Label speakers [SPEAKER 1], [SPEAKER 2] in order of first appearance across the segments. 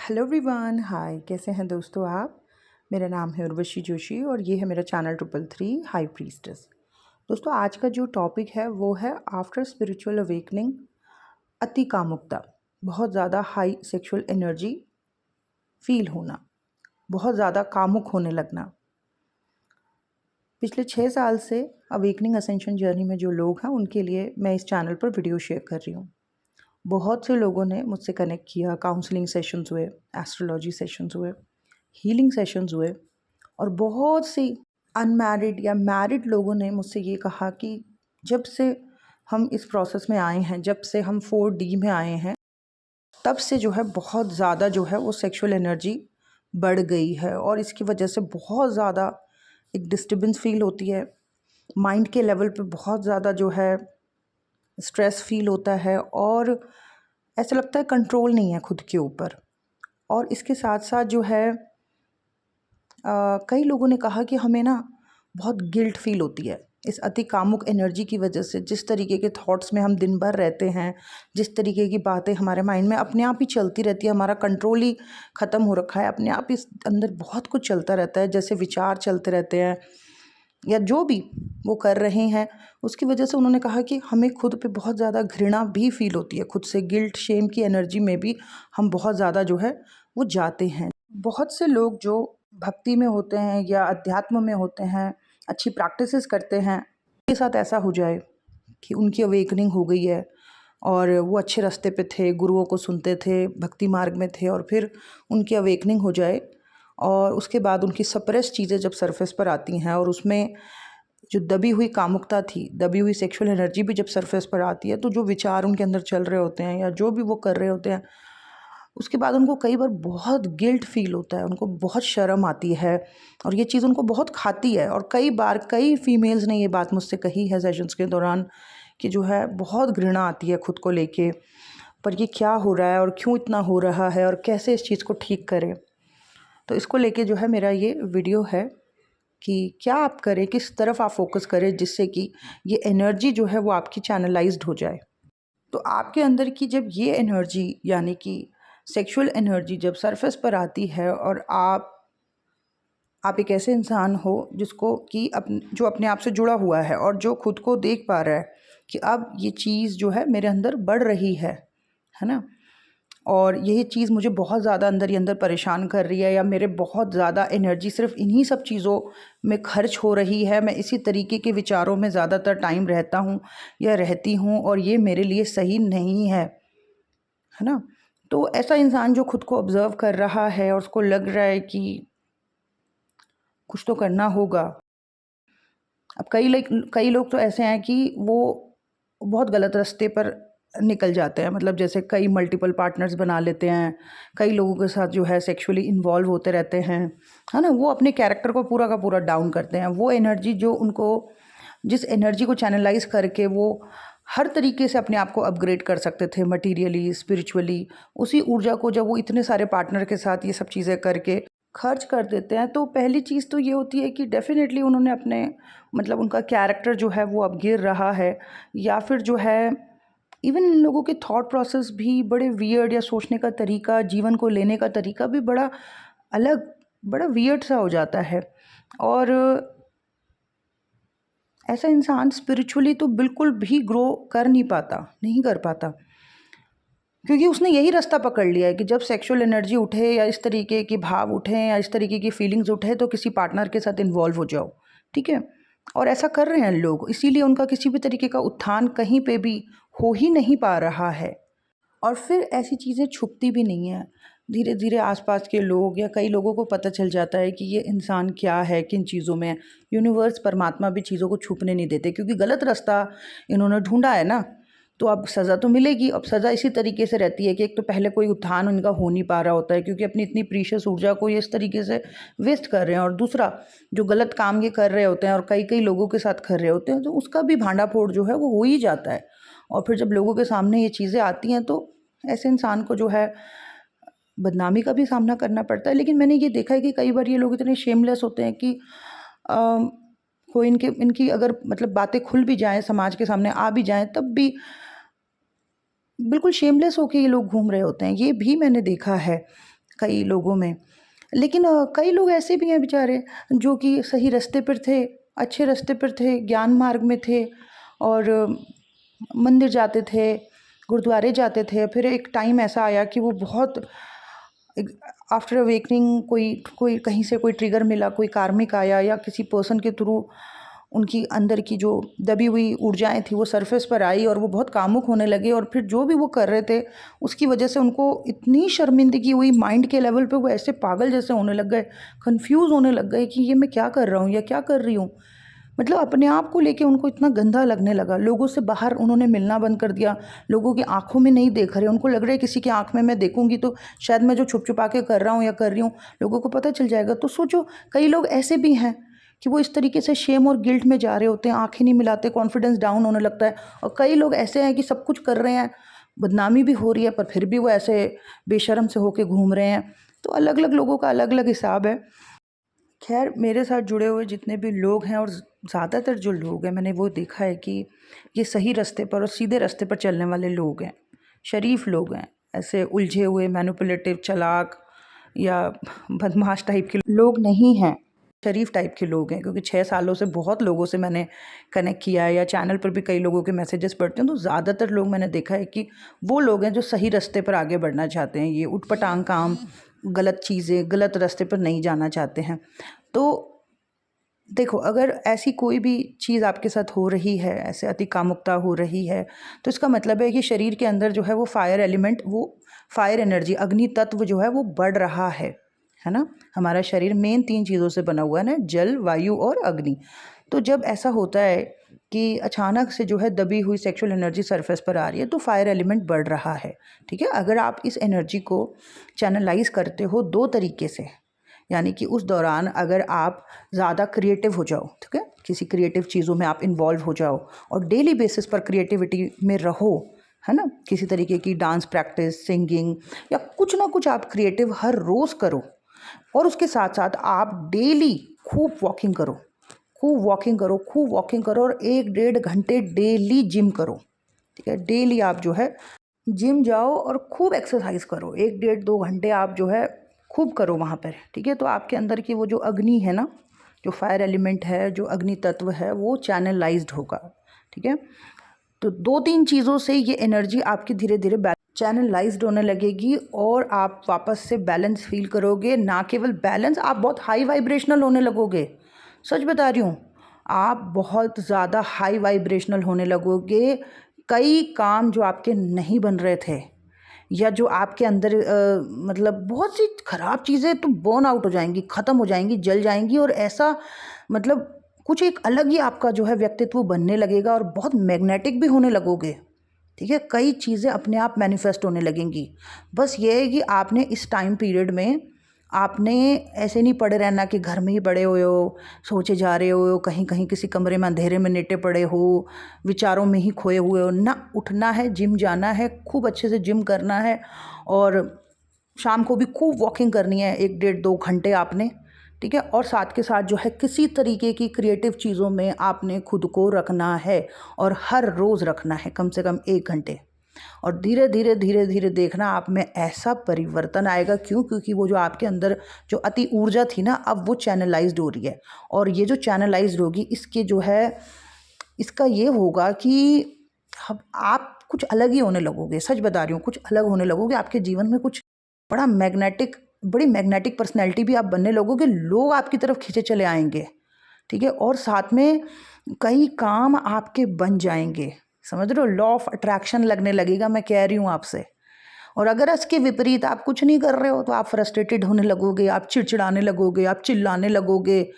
[SPEAKER 1] Hello everyone, हाय। कैसे हैं दोस्तों आप? मेरा नाम है उर्वशी जोशी और ये है मेरा चैनल 333 हाई प्रीस्टेस। दोस्तों, आज का जो टॉपिक है वो है आफ्टर स्पिरिचुअल अवेकनिंग, अति कामुकता। बहुत ज़्यादा हाई सेक्सुअल एनर्जी फील होना, बहुत ज़्यादा कामुक होने लगना। पिछले 6 साल से अवेकनिंग असेंशन जर्नी में जो लोग हैं उनके लिए मैं इस चैनल पर वीडियो शेयर कर रही हूँ। बहुत से लोगों ने मुझसे कनेक्ट किया, काउंसलिंग सेशंस हुए, एस्ट्रोलॉजी सेशंस हुए, हीलिंग सेशंस हुए और बहुत सी अनमैरिड या मैरिड लोगों ने मुझसे ये कहा कि जब से हम इस प्रोसेस में आए हैं, जब से हम 4D में आए हैं, तब से जो है बहुत ज़्यादा जो है वो सेक्सुअल एनर्जी बढ़ गई है और इसकी वजह से बहुत ज़्यादा एक डिस्टर्बेंस फील होती है। माइंड के लेवल पे बहुत ज़्यादा जो है स्ट्रेस फील होता है और ऐसा लगता है कंट्रोल नहीं है खुद के ऊपर। और इसके साथ साथ जो है कई लोगों ने कहा कि हमें ना बहुत गिल्ट फील होती है इस अति कामुक एनर्जी की वजह से। जिस तरीके के थॉट्स में हम दिन भर रहते हैं, जिस तरीके की बातें हमारे माइंड में अपने आप ही चलती रहती है, हमारा कंट्रोल ही ख़त्म हो रखा है। अपने आप इस अंदर बहुत कुछ चलता रहता है, जैसे विचार चलते रहते हैं या जो भी वो कर रहे हैं, उसकी वजह से उन्होंने कहा कि हमें खुद पे बहुत ज़्यादा घृणा भी फील होती है। खुद से गिल्ट, शेम की एनर्जी में भी हम बहुत ज़्यादा जो है वो जाते हैं। बहुत से लोग जो भक्ति में होते हैं या अध्यात्म में होते हैं, अच्छी प्रैक्टिसेस करते हैं, उनके साथ ऐसा हो जाए कि उनकी अवेकनिंग हो गई है और वो अच्छे रास्ते पे थे, गुरुओं को सुनते थे, भक्ति मार्ग में थे और फिर उनकी अवेकनिंग हो जाए और उसके बाद उनकी सप्रेस चीज़ें जब सरफेस पर आती हैं और उसमें जो दबी हुई कामुकता थी, दबी हुई सेक्सुअल एनर्जी भी जब सरफेस पर आती है, तो जो विचार उनके अंदर चल रहे होते हैं या जो भी वो कर रहे होते हैं, उसके बाद उनको कई बार बहुत गिल्ट फील होता है, उनको बहुत शर्म आती है और ये चीज़ उनको बहुत खाती है। और कई बार कई फीमेल्स ने ये बात मुझसे कही है सेशंस के दौरान कि जो है बहुत घृणा आती है खुद को लेके, पर ये क्या हो रहा है और क्यों इतना हो रहा है और कैसे इस चीज़ को ठीक करें। तो इसको लेके जो है मेरा ये वीडियो है कि क्या आप करें, किस तरफ आप फोकस करें जिससे कि ये एनर्जी जो है वो आपकी चैनलाइज्ड हो जाए। तो आपके अंदर की जब ये एनर्जी यानी कि सेक्सुअल एनर्जी जब सरफेस पर आती है और आप एक ऐसे इंसान हो जिसको कि जो अपने आप से जुड़ा हुआ है और जो खुद को देख पा रहा है कि अब ये चीज़ जो है मेरे अंदर बढ़ रही है ना, और यही चीज़ मुझे बहुत ज़्यादा अंदर ही अंदर परेशान कर रही है या मेरे बहुत ज़्यादा एनर्जी सिर्फ इन्हीं सब चीज़ों में खर्च हो रही है, मैं इसी तरीके के विचारों में ज़्यादातर टाइम रहता हूँ या रहती हूँ और ये मेरे लिए सही नहीं है ना। तो ऐसा इंसान जो खुद को ऑब्ज़र्व कर रहा है और उसको लग रहा है कि कुछ तो करना होगा। अब कई लोग तो ऐसे हैं कि वो बहुत गलत रास्ते पर निकल जाते हैं, मतलब जैसे कई मल्टीपल पार्टनर्स बना लेते हैं, कई लोगों के साथ जो है सेक्सुअली इन्वॉल्व होते रहते हैं, है ना। वो अपने कैरेक्टर को पूरा का पूरा डाउन करते हैं। वो एनर्जी जो उनको, जिस एनर्जी को चैनलाइज करके वो हर तरीके से अपने आप को अपग्रेड कर सकते थे, मटीरियली, स्पिरिचुअली, उसी ऊर्जा को जब वो इतने सारे पार्टनर के साथ ये सब चीज़ें करके खर्च कर देते हैं, तो पहली चीज़ तो ये होती है कि डेफ़िनेटली उन्होंने अपने, मतलब उनका कैरेक्टर जो है वो अब गिर रहा है, या फिर जो है इवन इन लोगों के थॉट प्रोसेस भी बड़े वियर्ड, या सोचने का तरीका, जीवन को लेने का तरीका भी बड़ा अलग, बड़ा वियर्ड सा हो जाता है। और ऐसा इंसान स्पिरिचुअली तो बिल्कुल भी ग्रो कर नहीं पाता, नहीं कर पाता, क्योंकि उसने यही रास्ता पकड़ लिया है कि जब सेक्सुअल एनर्जी उठे या इस तरीके की भाव उठें या इस तरीके की फीलिंग्स उठे तो किसी पार्टनर के साथ इन्वॉल्व हो जाओ, ठीक है। और ऐसा कर रहे हैं लोग, इसीलिए उनका किसी भी तरीके का उत्थान कहीं पे भी हो ही नहीं पा रहा है। और फिर ऐसी चीज़ें छुपती भी नहीं हैं। धीरे धीरे आसपास के लोग या कई लोगों को पता चल जाता है कि ये इंसान क्या है, किन चीज़ों में है। यूनिवर्स, परमात्मा भी चीज़ों को छुपने नहीं देते, क्योंकि गलत रास्ता इन्होंने ढूंढा है ना, तो अब सज़ा तो मिलेगी। अब सज़ा इसी तरीके से रहती है कि एक तो पहले कोई उत्थान उनका हो नहीं पा रहा होता है, क्योंकि अपनी इतनी प्रीशियस ऊर्जा को ये इस तरीके से वेस्ट कर रहे हैं, और दूसरा जो गलत काम ये कर रहे होते हैं और कई कई लोगों के साथ कर रहे होते हैं, तो उसका भी भांडा फोड़ जो है वो हो ही जाता है। और फिर जब लोगों के सामने ये चीज़ें आती हैं तो ऐसे इंसान को जो है बदनामी का भी सामना करना पड़ता है। लेकिन मैंने ये देखा है कि कई बार ये लोग इतने शेमलेस होते हैं कि कोई इनकी अगर मतलब बातें खुल भी जाएँ, समाज के सामने आ भी जाएँ, तब भी बिल्कुल शेमलेस होके ये लोग घूम रहे होते हैं। ये भी मैंने देखा है। कई लोगों में। लेकिन कई लोग ऐसे भी हैं बेचारे जो कि सही रास्ते पर थे, अच्छे रास्ते पर थे, ज्ञान मार्ग में थे और मंदिर जाते थे, गुरुद्वारे जाते थे। फिर एक टाइम ऐसा आया कि वो बहुत आफ्टर अवेकनिंग कोई कोई कहीं से कोई ट्रिगर मिला, कोई कार्मिक आया या किसी पर्सन के थ्रू उनकी अंदर की जो दबी हुई ऊर्जाएं थी वो सरफेस पर आई और वो बहुत कामुक होने लगे। और फिर जो भी वो कर रहे थे उसकी वजह से उनको इतनी शर्मिंदगी हुई, माइंड के लेवल पे वो ऐसे पागल जैसे होने लग गए, कंफ्यूज होने लग गए कि ये मैं क्या कर रहा हूँ या क्या कर रही हूँ। मतलब अपने आप को लेके उनको इतना गंदा लगने लगा। लोगों से बाहर उन्होंने मिलना बंद कर दिया, लोगों की आंखों में नहीं देख रहे। उनको लग रहा है किसी की आंख में मैं देखूंगी तो शायद मैं जो छुप छुपा के कर रहा हूँ या कर रही हूँ लोगों को पता चल जाएगा। तो सोचो, कई लोग ऐसे भी हैं कि वो इस तरीके से शेम और गिल्ट में जा रहे होते हैं, आंखें नहीं मिलाते, कॉन्फिडेंस डाउन होने लगता है। और कई लोग ऐसे हैं कि सब कुछ कर रहे हैं, बदनामी भी हो रही है, पर फिर भी वो ऐसे बेशर्म से होके घूम रहे हैं। तो अलग अलग लोगों का अलग अलग हिसाब है। खैर, मेरे साथ जुड़े हुए जितने भी लोग हैं और ज़्यादातर जो लोग हैं, मैंने वो देखा है कि ये सही रास्ते पर और सीधे रास्ते पर चलने वाले लोग हैं, शरीफ लोग हैं। ऐसे उलझे हुए मैनिपुलेटिव, चालाक या बदमाश टाइप के लोग नहीं हैं, शरीफ टाइप के लोग हैं। क्योंकि 6 सालों से बहुत लोगों से मैंने कनेक्ट किया है या चैनल पर भी कई लोगों के मैसेजेस पढ़ते हैं, तो ज़्यादातर लोग मैंने देखा है कि वो लोग हैं जो सही रास्ते पर आगे बढ़ना चाहते हैं। ये उटपटांग काम, गलत चीज़ें, गलत रास्ते पर नहीं जाना चाहते हैं। तो देखो, अगर ऐसी कोई भी चीज़ आपके साथ हो रही है, ऐसे अति कामुकता हो रही है, तो इसका मतलब है कि शरीर के अंदर जो है वो फायर एलिमेंट, वो फायर एनर्जी, अग्नि तत्व जो है वो बढ़ रहा है ना। हमारा शरीर मेन 3 चीज़ों से बना हुआ है ना, जल, वायु और अग्नि। तो जब ऐसा होता है कि अचानक से जो है दबी हुई सेक्सुअल एनर्जी सरफेस पर आ रही है, तो फायर एलिमेंट बढ़ रहा है, ठीक है। अगर आप इस एनर्जी को चैनलाइज करते हो 2 तरीके से, यानी कि उस दौरान अगर आप ज़्यादा क्रिएटिव हो जाओ, ठीक है, किसी क्रिएटिव चीज़ों में आप इन्वॉल्व हो जाओ और डेली बेसिस पर क्रिएटिविटी में रहो, है ना। किसी तरीके की डांस प्रैक्टिस, सिंगिंग या कुछ ना कुछ आप क्रिएटिव हर रोज़ करो। और उसके साथ साथ आप डेली खूब वॉकिंग करो, खूब वॉकिंग करो, खूब वॉकिंग करो और 1-1.5 घंटे डेली जिम करो, ठीक है। डेली आप जो है जिम जाओ और खूब एक्सरसाइज करो, 1-1.5-2 घंटे आप जो है खूब करो वहाँ पर, ठीक है। तो आपके अंदर की वो जो अग्नि है ना, जो फायर एलिमेंट है, जो अग्नि तत्व है, वो चैनलाइज्ड होगा, ठीक है। तो 2-3 चीज़ों से ये एनर्जी आपकी धीरे धीरे चैनलाइज्ड होने लगेगी और आप वापस से बैलेंस फील करोगे। ना केवल बैलेंस, आप बहुत हाई वाइब्रेशनल होने लगोगे। सच बता रही हूँ, आप बहुत ज़्यादा हाई वाइब्रेशनल होने लगोगे। कई काम जो आपके नहीं बन रहे थे या जो आपके अंदर मतलब बहुत सी ख़राब चीज़ें तो बर्न आउट हो जाएंगी, ख़त्म हो जाएंगी, जल जाएंगी। और ऐसा मतलब कुछ एक अलग ही आपका जो है व्यक्तित्व बनने लगेगा और बहुत मैग्नेटिक भी होने लगोगे, ठीक है। कई चीज़ें अपने आप मैनिफेस्ट होने लगेंगी। बस ये है कि आपने इस टाइम पीरियड में आपने ऐसे नहीं पड़े रहना कि घर में ही पड़े हुए हो, सोचे जा रहे हो, कहीं कहीं किसी कमरे में अंधेरे में लेटे पड़े हो, विचारों में ही खोए हुए हो ना। उठना है, जिम जाना है, खूब अच्छे से जिम करना है और शाम को भी खूब वॉकिंग करनी है, 1-1.5-2 घंटे आपने, ठीक है। और साथ के साथ जो है किसी तरीके की क्रिएटिव चीज़ों में आपने खुद को रखना है और हर रोज़ रखना है कम से कम 1 घंटे। और धीरे धीरे धीरे धीरे देखना आप में ऐसा परिवर्तन आएगा। क्यों? क्योंकि वो जो आपके अंदर जो अति ऊर्जा थी ना, अब वो चैनलाइज्ड हो रही है। और ये जो चैनलाइज्ड होगी, इसके जो है इसका ये होगा कि अब आप कुछ अलग ही होने लगोगे। सच बता रही हूँ, कुछ अलग होने लगोगे। आपके जीवन में कुछ बड़ी मैग्नेटिक पर्सनैलिटी भी आप बनने लगोगे। लोग आपकी तरफ खींचे चले आएंगे, ठीक है। और साथ में कई काम आपके बन जाएंगे, समझ रहे हो। लॉ ऑफ अट्रैक्शन लगने लगेगा, मैं कह रही हूँ आपसे। और अगर इसके विपरीत आप कुछ नहीं कर रहे हो तो आप फ्रस्ट्रेटेड होने लगोगे, आप चिड़चिड़ाने लगोगे, आप चिल्लाने लगोगे।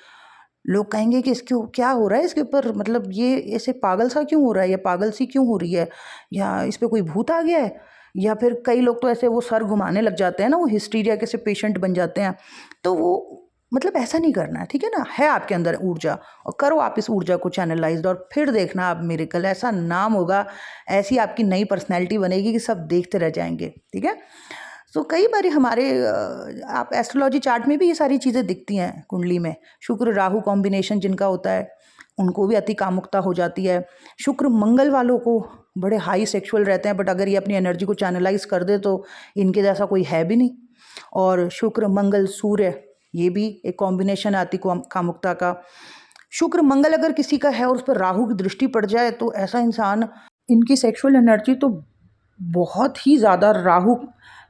[SPEAKER 1] लोग कहेंगे कि इसके क्या हो रहा है, इसके ऊपर मतलब ये ऐसे पागल सा क्यों हो रहा है, या पागल सी क्यों हो रही है, या इस पर कोई भूत आ गया है। या फिर कई लोग तो ऐसे वो सर घुमाने लग जाते हैं ना, वो हिस्टीरिया के से पेशेंट बन जाते हैं। तो वो मतलब ऐसा नहीं करना है, ठीक है ना। है आपके अंदर ऊर्जा और करो आप इस ऊर्जा को चैनलाइज्ड, और फिर देखना आप मिरेकल। ऐसा नाम होगा, ऐसी आपकी नई पर्सनैलिटी बनेगी कि सब देखते रह जाएंगे, ठीक है। तो कई बार हमारे आप एस्ट्रोलॉजी चार्ट में भी ये सारी चीज़ें दिखती हैं। कुंडली में शुक्र राहु कॉम्बिनेशन जिनका होता है, उनको भी अति कामुकता हो जाती है। शुक्र मंगल वालों को बड़े हाई सेक्सुअल रहते हैं, बट अगर ये अपनी एनर्जी को चैनलाइज कर दे तो इनके जैसा कोई है भी नहीं। और शुक्र मंगल सूर्य, ये भी एक कॉम्बिनेशन आती कामुकता का। शुक्र मंगल अगर किसी का है और उस पर राहु की दृष्टि पड़ जाए तो ऐसा इंसान, इनकी सेक्सुअल एनर्जी तो बहुत ही ज़्यादा राहु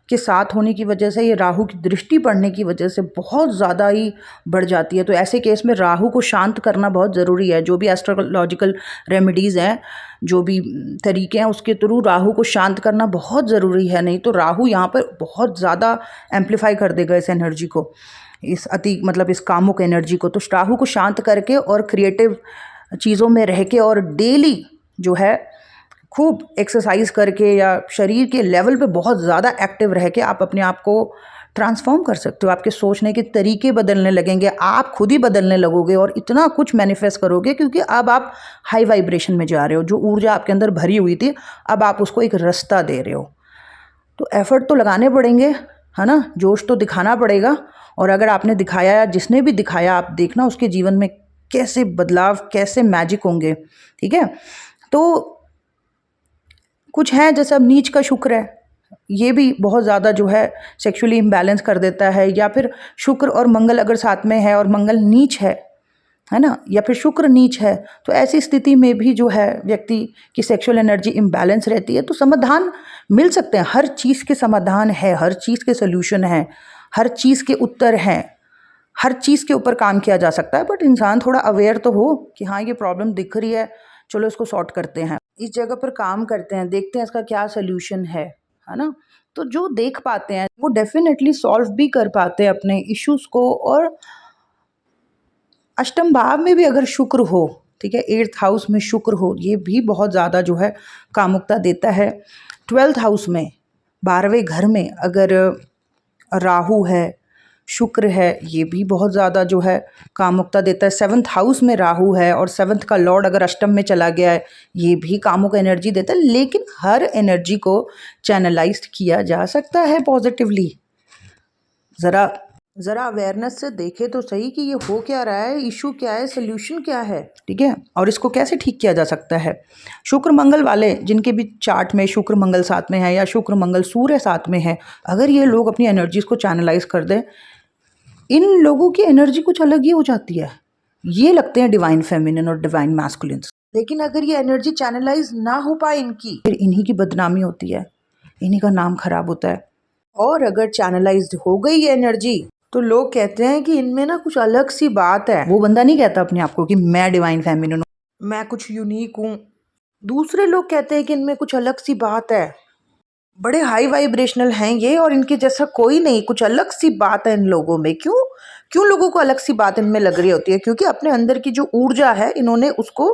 [SPEAKER 1] के साथ होने की वजह से, ये राहु की दृष्टि पड़ने की वजह से बहुत ज़्यादा ही बढ़ जाती है। तो ऐसे केस में राहु को शांत करना बहुत ज़रूरी है। जो भी एस्ट्रोलॉजिकल रेमेडीज़ हैं, जो भी तरीके हैं, उसके थ्रू राहु को शांत करना बहुत ज़रूरी है। नहीं तो राहु यहाँ पर बहुत ज़्यादा एम्पलीफाई कर देगा इस एनर्जी को, इस मतलब इस कामुक एनर्जी को। तो राहु को शांत करके और क्रिएटिव चीज़ों में रह के और डेली जो है खूब एक्सरसाइज करके या शरीर के लेवल पे बहुत ज़्यादा एक्टिव रह के आप अपने आप को ट्रांसफॉर्म कर सकते हो। आपके सोचने के तरीके बदलने लगेंगे, आप खुद ही बदलने लगोगे और इतना कुछ मैनिफेस्ट करोगे, क्योंकि अब आप हाई वाइब्रेशन में जा रहे हो। जो ऊर्जा आपके अंदर भरी हुई थी, अब आप उसको एक रास्ता दे रहे हो। तो एफर्ट तो लगाने पड़ेंगे, है ना, जोश तो दिखाना पड़ेगा। और अगर आपने दिखाया या जिसने भी दिखाया, आप देखना उसके जीवन में कैसे बदलाव, कैसे मैजिक होंगे। ठीक है, तो कुछ हैं जैसे अब नीच का शुक्र है, ये भी बहुत ज़्यादा जो है सेक्सुअली इम्बैलेंस कर देता है। या फिर शुक्र और मंगल अगर साथ में है और मंगल नीच है ना, या फिर शुक्र नीच है, तो ऐसी स्थिति में भी जो है व्यक्ति की सेक्सुअल एनर्जी इम्बैलेंस रहती है। तो समाधान मिल सकते हैं, हर चीज़ के समाधान है, हर चीज़ के सोल्यूशन हैं, हर चीज़ के उत्तर हैं, हर चीज़ के ऊपर काम किया जा सकता है। बट इंसान थोड़ा अवेयर तो हो कि हाँ ये प्रॉब्लम दिख रही है, चलो इसको सॉर्ट करते हैं, इस जगह पर काम करते हैं, देखते हैं इसका क्या सोल्यूशन है ना। तो जो देख पाते हैं वो डेफिनेटली सॉल्व भी कर पाते हैं अपने इश्यूज को। और अष्टम भाव में भी अगर शुक्र हो, ठीक है, 8th हाउस में शुक्र हो, ये भी बहुत ज़्यादा जो है कामुकता देता है। 12th हाउस में, 12वें घर में अगर राहु है, शुक्र है, ये भी बहुत ज़्यादा जो है कामुकता देता है। 7th हाउस में राहु है और 7th का लॉर्ड अगर अष्टम में चला गया है, ये भी कामुक एनर्जी देता है। लेकिन हर एनर्जी को चैनलाइज्ड किया जा सकता है पॉजिटिवली। ज़रा अवेयरनेस से देखे तो सही कि ये हो क्या रहा है, इशू क्या है, सोल्यूशन क्या है, ठीक है, और इसको कैसे ठीक किया जा सकता है। शुक्र मंगल वाले जिनके भी चार्ट में शुक्र मंगल साथ में है या शुक्र मंगल सूर्य साथ में है, अगर ये लोग अपनी एनर्जीज को चैनलाइज कर दें, इन लोगों की एनर्जी कुछ अलग ही हो जाती है। ये लगते हैं डिवाइन फेमिनिन और डिवाइन मैस्कुलिन्स। लेकिन अगर ये एनर्जी चैनलाइज ना हो पाए इनकी, फिर इन्हीं की बदनामी होती है, इन्हीं का नाम खराब होता है। और अगर चैनलाइज्ड हो गई ये एनर्जी, तो लोग कहते हैं कि इनमें ना कुछ अलग सी बात है। वो बंदा नहीं कहता अपने आप को कि मैं डिवाइन फेमिनिन हूँ, मैं कुछ यूनिक हूँ। दूसरे लोग कहते हैं कि इनमें कुछ अलग सी बात है, बड़े हाई वाइब्रेशनल हैं ये और इनके जैसा कोई नहीं, कुछ अलग सी बात है इन लोगों में। क्यों लोगों को अलग सी बात इनमें लग रही होती है? क्योंकि अपने अंदर की जो ऊर्जा है, इन्होंने उसको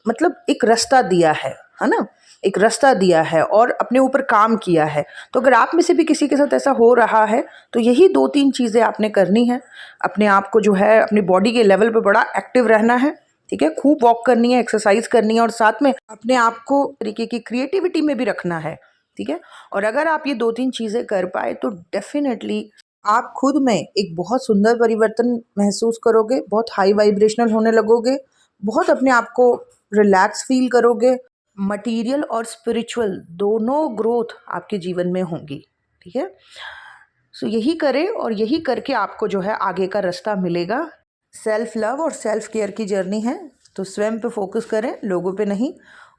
[SPEAKER 1] मतलब एक रास्ता दिया है ना, एक रास्ता दिया है और अपने ऊपर काम किया है। तो अगर आप में से भी किसी के साथ ऐसा हो रहा है, तो यही 2-3 चीज़ें आपने करनी है। अपने आप को जो है अपनी बॉडी के लेवल पे बड़ा एक्टिव रहना है, ठीक है, खूब वॉक करनी है, एक्सरसाइज करनी है और साथ में अपने आप को तरीके की क्रिएटिविटी में भी रखना है, ठीक है। और अगर आप ये 2-3 चीज़ें कर पाए तो डेफिनेटली आप खुद में एक बहुत सुंदर परिवर्तन महसूस करोगे, बहुत हाई वाइब्रेशनल होने लगोगे, बहुत अपने आप को रिलैक्स फील करोगे। मटीरियल और स्पिरिचुअल दोनों ग्रोथ आपके जीवन में होंगी, ठीक है। सो यही करें और यही करके आपको जो है आगे का रास्ता मिलेगा। सेल्फ लव और सेल्फ केयर की जर्नी है, तो स्वयं पे फोकस करें, लोगों पे नहीं।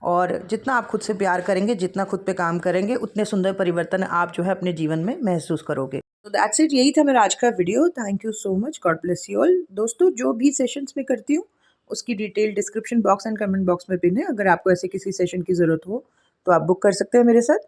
[SPEAKER 1] और जितना आप खुद से प्यार करेंगे, जितना खुद पे काम करेंगे, उतने सुंदर परिवर्तन आप जो है अपने जीवन में महसूस करोगे। तो दैट्स इट, यही था मेरा आज का video. Thank you so much, God bless you all. दोस्तों, जो भी सेशंस में करती हूँ उसकी detail description box and comment box में पिन है। अगर आपको ऐसे किसी सेशन की ज़रूरत हो तो आप बुक कर सकते हैं मेरे साथ।